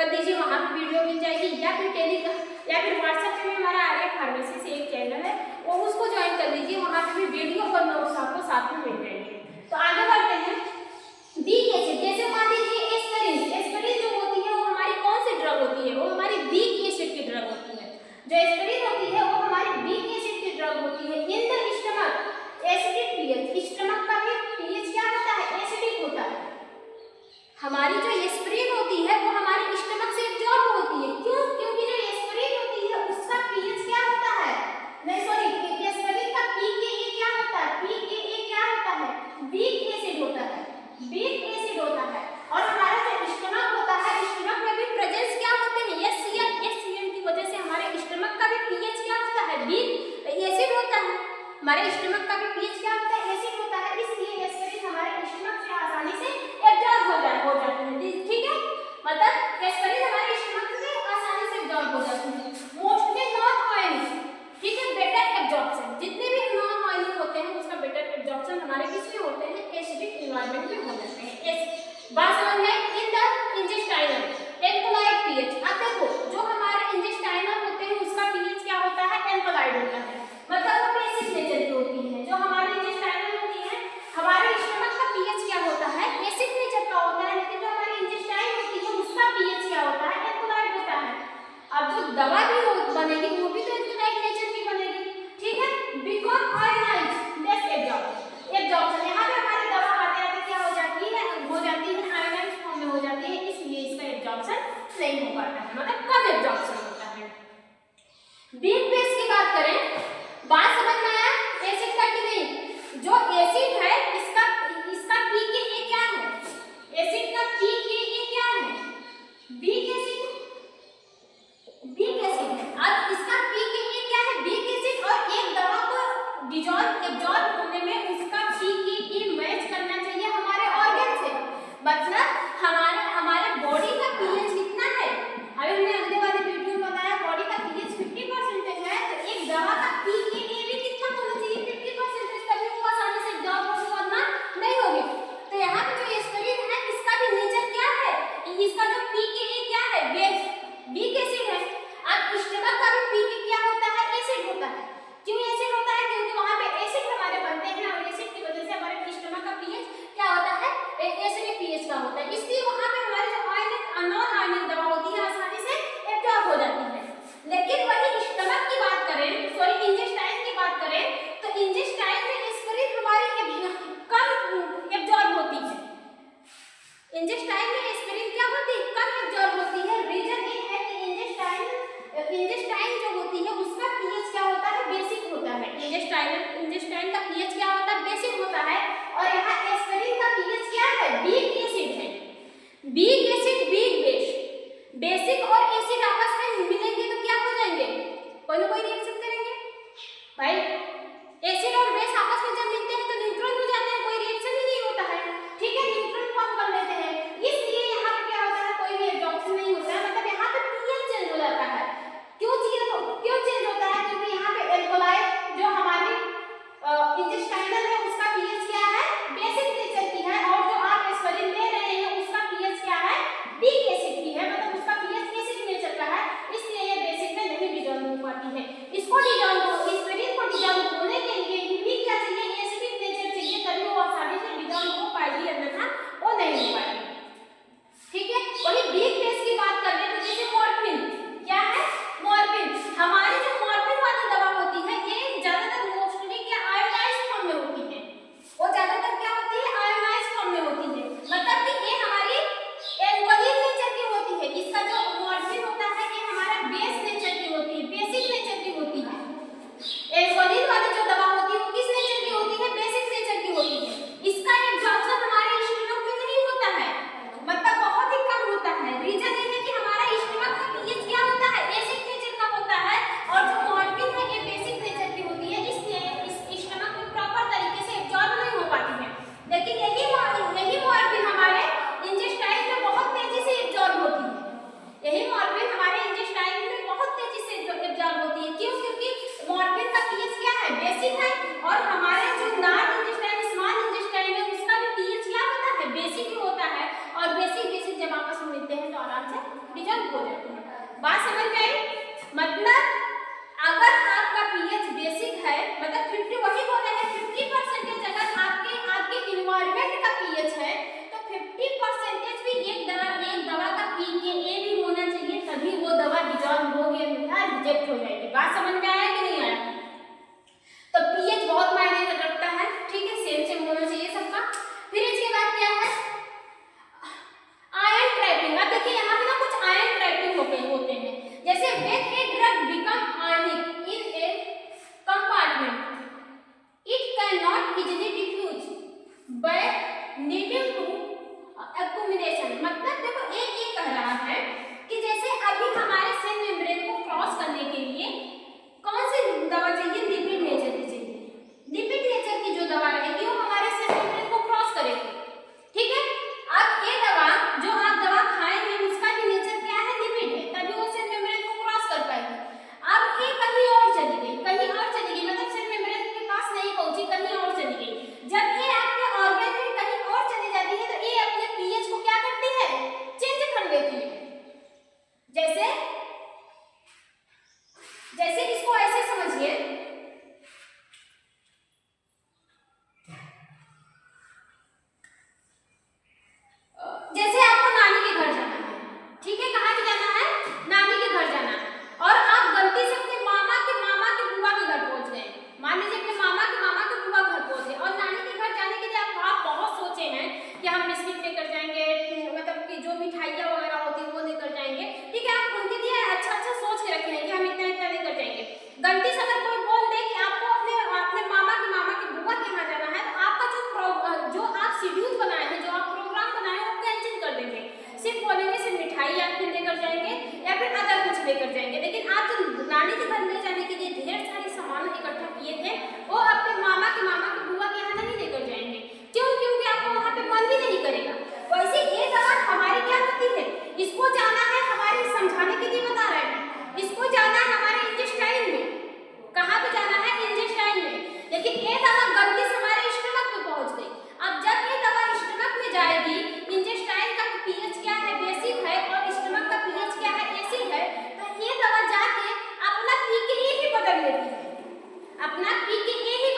कर दीजिए, वहाँ पे वीडियो मिल जाएगी, या फिर या फिर व्हाट्सएप पे हमारा आर्या फार्मेसी से एक चैनल है, वो उसको ज्वाइन कर लीजिए, वहाँ पे भी वीडियो और नोट्स आपको साथ में मिल जाएंगे। तो आगे बढ़ते हैं। वीक एसिड, जैसे मान लीजिए एस्पिरिन, एस्पिरिन जो होती है वो हमारी कौन सी ड्रग होती है, वो हमारी वीक एसिड की ड्रग होती है। जो एस्पिरिन होती है वो हमारी वीक एसिड की ड्रग होती है। In the stomach acidic pH, stomach का भी पीएच क्या होता है, एसिडिक होता है। हमारी जो एस्पिरिन होती है वो हमारे स्टमक से एब्जॉर्ब होती है, क्यों? क्योंकि जो एस्पिरिन होती है उसका पीएच क्या होता है, नहीं सॉरी, एस्पिरिन का पीकेए क्या होता है, पीकेए क्या होता है, वीक एसिड होता है, वीक एसिड होता है। और हमारा जो स्टमक होता है, स्टमक में भी प्रेजेंस क्या होते हैं, एचसीएल की वजह से हमारे स्टमक का भी पीएच क्या होता है, वीक एसिड होता है। हमारे स्टमक का भी पीएच क्या होता है, एसिड होता है, इसलिए एस्पिरिन हमारे स्टमक से आसानी से एब्जॉर्ब हो जाते हैं। ठीक है, मतलब एस्पिरिन हमारे स्टमक से आसानी से एब्जॉर्ब हो जाते हैं। मोस्टली नॉन ऑयली, ठीक है, बेटर एब्जॉर्प्शन, जितने भी नॉन ऑयली होते हैं उसका बेटर एब्जॉर्प्शन हमारे किसमें होते हैं, एसिडिक एनवायरनमेंट में हो जाते हैं। बात समझ में? इन द इंटेस्टाइनल एल्कलाइड पीएच, अब देखो जो हमारे इंटेस्टाइनल होते हैं उसका पीएच क्या होता है, एल्कलाइड होता है, मतलब वो बेसिक नेचर की होती है। जो हमारे इंटेस्टाइनल होती है, हमारे स्टमक का पीएच क्या होता है, एसिड नेचर का होता है, लेकिन जो हमारी इंटेस्टाइन होती है उसका पीएच क्या होता है, एल्कलाइड होता है। अब जो दवा भी बनेगी वो भी तो एल्कलाइड नेचर की बनेगी, ठीक है, बिकॉज आयनाइज लेस एब्जॉर्प्शन, यहाँ पे हमारी दवा आते आते क्या हो जाती है, आयनाइज फॉर्म में हो जाती है, इसलिए इसका एब्जॉर्प्शन नहीं हो पाता है, मतलब कम एब्जॉर्प्शन होता है। वीक बेस की बात करें, बात समझ में आया एसिड का कि नहीं? जो एसिड है इसका पीकेए क्या है, एसिड का पीकेए क्या है, वीक एसिड है। अब इसका पीकेए क्या है, वीक एसिड, और एक दवा को डिसॉल्व एब्जॉर्ब होने में उसका पीकेए मैच करना चाहिए हमारे ऑर्गन से, मतलब हमारे बॉडी का पीएच कितना है। अभी हमने अगले वाले वीडियो में बताया बॉडी का पीएच 50% है, तो एक दवा का पीकेए भी कितना होना चाहिए, 50%, तभी वो आसानी से एब्जॉर्ब होगी वरना नहीं होगी। तो यहाँ पे जो एस्पिरिन है इसका भी नेचर क्या है, इसका जो पीकेए क्या है, वीक एसिड है। अब स्टमक का भी पीके क्या होता है, एसिड होता है। क्यों एसिड होता है, क्योंकि वहां पे एसिड हमारे बनते हैं और एसिड की वजह से हमारे स्टमक का पीएच क्या होता है, एसिडिक पीएच का होता है, इसलिए वहां पे हमारी जो आयनिक नॉन आयनिक दवा होती है आसानी से एब्जॉर्ब हो जाती है। लेकिन वही स्टमक की बात करें, सॉरी इंटेस्टाइन की बात करें, तो इंटेस्टाइन में एस्पिरिन हमारी कम एब्जॉर्ब होती है, इंटेस्टाइन में एस्पिरिन क्या होती है, कम एब्जॉर्ब होती है। रीजन ये है कि इंटेस्टाइन जो होती है उसका पीएच क्या होता है, बेसिक होता है। इंटेस्टाइन का पीएच क्या होता है, बेसिक होता है, और यहाँ एस्पिरिन का पीएच क्या है, वीक एसिड है। Weak acid weak base, basic और एसिड आपस में मिलेंगे तो क्या हो जाएंगे, कोई ना कोई रिएक्शन करेंगे भाई। एसिड और बेस आपस में जब मिलते हैं तो न्यूट्रल हो जाते हैं, कोई रिएक्शन ही नहीं होता है, ठीक है, न्यूट्रल फॉर्म कर लेते हैं, इसलिए यहाँ पे क्या होता है, कोई भी एब्जॉर्प्शन नहीं होता है, मतलब यहाँ पे पीएच चेंज हो जाता है। क्यों चेंज होता है, क्योंकि यहाँ पे एल्कलाइड जो हमारी इंटेस्टाइनल है उसका पीएच क्या है, बेसिक नेचर की है, और जो आप एस्पिरिन ले हैं तो आराम से डिजॉल्व हो जाते हैं। बात समझ में आई? मतलब अगर आपका पीएच बेसिक है, मतलब 50 वही बोले हैं 50% अगर आपके इन्वायरमेंट का पीएच है तो 50% भी एक दवा का pKa भी होना चाहिए, तभी वो दवा डिजॉल्व होगी अन्यथा रिजेक्ट हो जाएगी। बात समझ में आया कि नहीं आया? तो पीएच बहुत मायने रखता है, ठीक है, सेम होना चाहिए सबका। फिर इसके बाद क्या है, आयन ट्रैपिंग। अब देखिए यहाँ पे ना कुछ आयन ट्रैपिंग होते हैं, जैसे when a drug become ionic in a compartment it can not easily diffuse by needing to accumulation. मतलब देखो ये कह रहा है कि जैसे अभी हमारे सेल मेम्ब्रेन को क्रॉस करने के लिए कौन सी दवा चाहिए, लिपिड नेचर की चाहिए। लिपिड नेचर की जो दवा रहेगी वो हमारे सेल मेम्ब्रेन को क्रॉस करेगी, ठीक है। अब ये दवा जो आप दवा खाएंगे उसका भी नेचर क्या है, लिपिड है, तभी वो सेल मेम्ब्रेन को क्रॉस कर पाएगी। अब ये कहीं और चली गई, मतलब सेल मेम्ब्रेन के पास नहीं पहुंची, कहीं और चली गई। जब ये आपके ऑर्गन में कहीं और चली जाती है तो ये अपने पीएच को क्या करती है, चेंज कर लेती है। जैसे इसको ऐसे समझिए, जैसे आपको नानी के घर जाना है, ठीक है, कहाँ पे जाना है, नानी के घर जाना है, और आप गलती से अपने मामा के बुआ के घर पहुंच गए। मान लीजिए अपने मामा के बुआ घर पहुंच गए और नानी के घर जाने के लिए आप बहुत सोचे हैं कि हम बिस्किट लेकर जाएंगे, मतलब कि जो मिठाइयाँ वगैरह होती है वो लेकर जाएंगे, ठीक है, आप उनके लिए अच्छा सोच के रखे हैं कि हम इतना लेकर जाएंगे। गलती से अगर कोई बोल दे कि आपको अपने मामा के बुआ के यहाँ जाना है, तो आपका जो आप शेड्यूल बनाए हैं, जो आप प्रोग्राम बनाए हैं, वो कैंसिल कर देंगे। सिर्फ बोलेंगे सिर्फ मिठाई आप फिर लेकर जाएंगे या फिर अदर कुछ लेकर जाएंगे, लेकिन आप जो नानी के घर ले जाने के लिए ढेर सारे सामान इकट्ठा किए थे वो अपने मामा के बुआ के यहाँ नहीं लेकर जाएंगे। क्यों? क्योंकि आपको वहाँ पे मन ही नहीं करेगा। वैसे ये दवा हमारी क्या होती है, इसको जाना है हमारे समझाने के लिए बता रहे हैं, इसको जाना है हमारे इंटेस्टाइन में। कहाँ पे जाना है, इंटेस्टाइन में, लेकिन ये दवा गलती से हमारे स्टमक में पहुंच गई। अब जब ये दवा स्टमक में जाएगी, इंटेस्टाइन का पीएच क्या है, बेसिक है, और स्टमक का पीएच क्या है, एसिड है, तो ये दवा जाके अपना पीकेए ही बदल लेती है, अपना पीकेए ही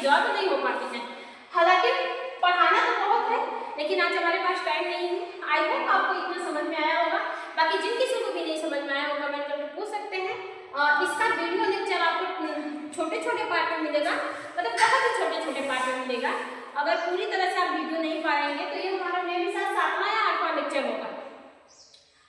एब्जॉर्ब नहीं हो पाती हैं। हालांकि पढ़ाना तो बहुत है, लेकिन आज हमारे पास टाइम नहीं है। आई होप आपको इतना समझ में आया होगा। बाकी जिन किसी को भी नहीं समझ में आया होगा कमेंट करके पूछ सकते हैं। इसका वीडियो लेक्चर आपको छोटे छोटे पार्ट में मिलेगा, मतलब बहुत ही छोटे छोटे पार्ट में मिलेगा। अगर पूरी तरह से आप वीडियो नहीं पाएंगे तो ये हमारा मेरे साथ 7वां या 8वां लेक्चर होगा।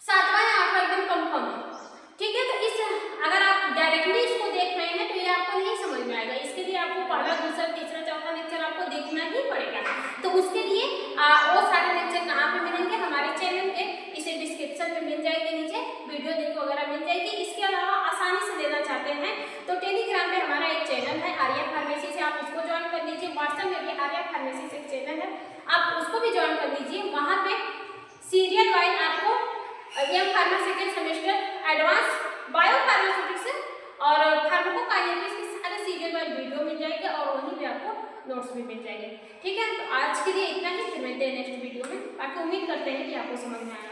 7वां या 8वां एकदम कंफर्म है, ठीक है। तो इस अगर आप डायरेक्टली इसको देख रहे हैं तो ये आपको नहीं समझ में आएगा। इसके लिए आपको पहला, दूसरा, तीसरा, चौथा लेक्चर आपको देखना ही पड़ेगा। तो उसके लिए वो सारे लेक्चर कहाँ पे मिलेंगे? हमारे चैनल पे, इसे डिस्क्रिप्शन में मिल जाएगी, नीचे वीडियो लिंक वगैरह मिल जाएगी। इसके अलावा आसानी से लेना चाहते हैं तो टेलीग्राम पे हमारा एक चैनल है आर्या फार्मेसी से, आप उसको ज्वाइन कर लीजिए। व्हाट्सएप में भी आर्या फार्मेसी से एक चैनल है, आप उसको भी ज्वाइन कर लीजिए। वहाँ पे सीरियल वाइज आपको M pharma second semester, advance bio pharmaceutics और फार्माकोकाइनेटिक्स के सारे सीरियल वाइज वीडियो मिल जाएंगे और वहीं पे आपको नोट्स भी मिल जाएंगे, ठीक है। तो आज के लिए इतना ही, फिर मिलते हैं नेक्स्ट वीडियो में। बाकी उम्मीद करते हैं कि आपको समझ में आया।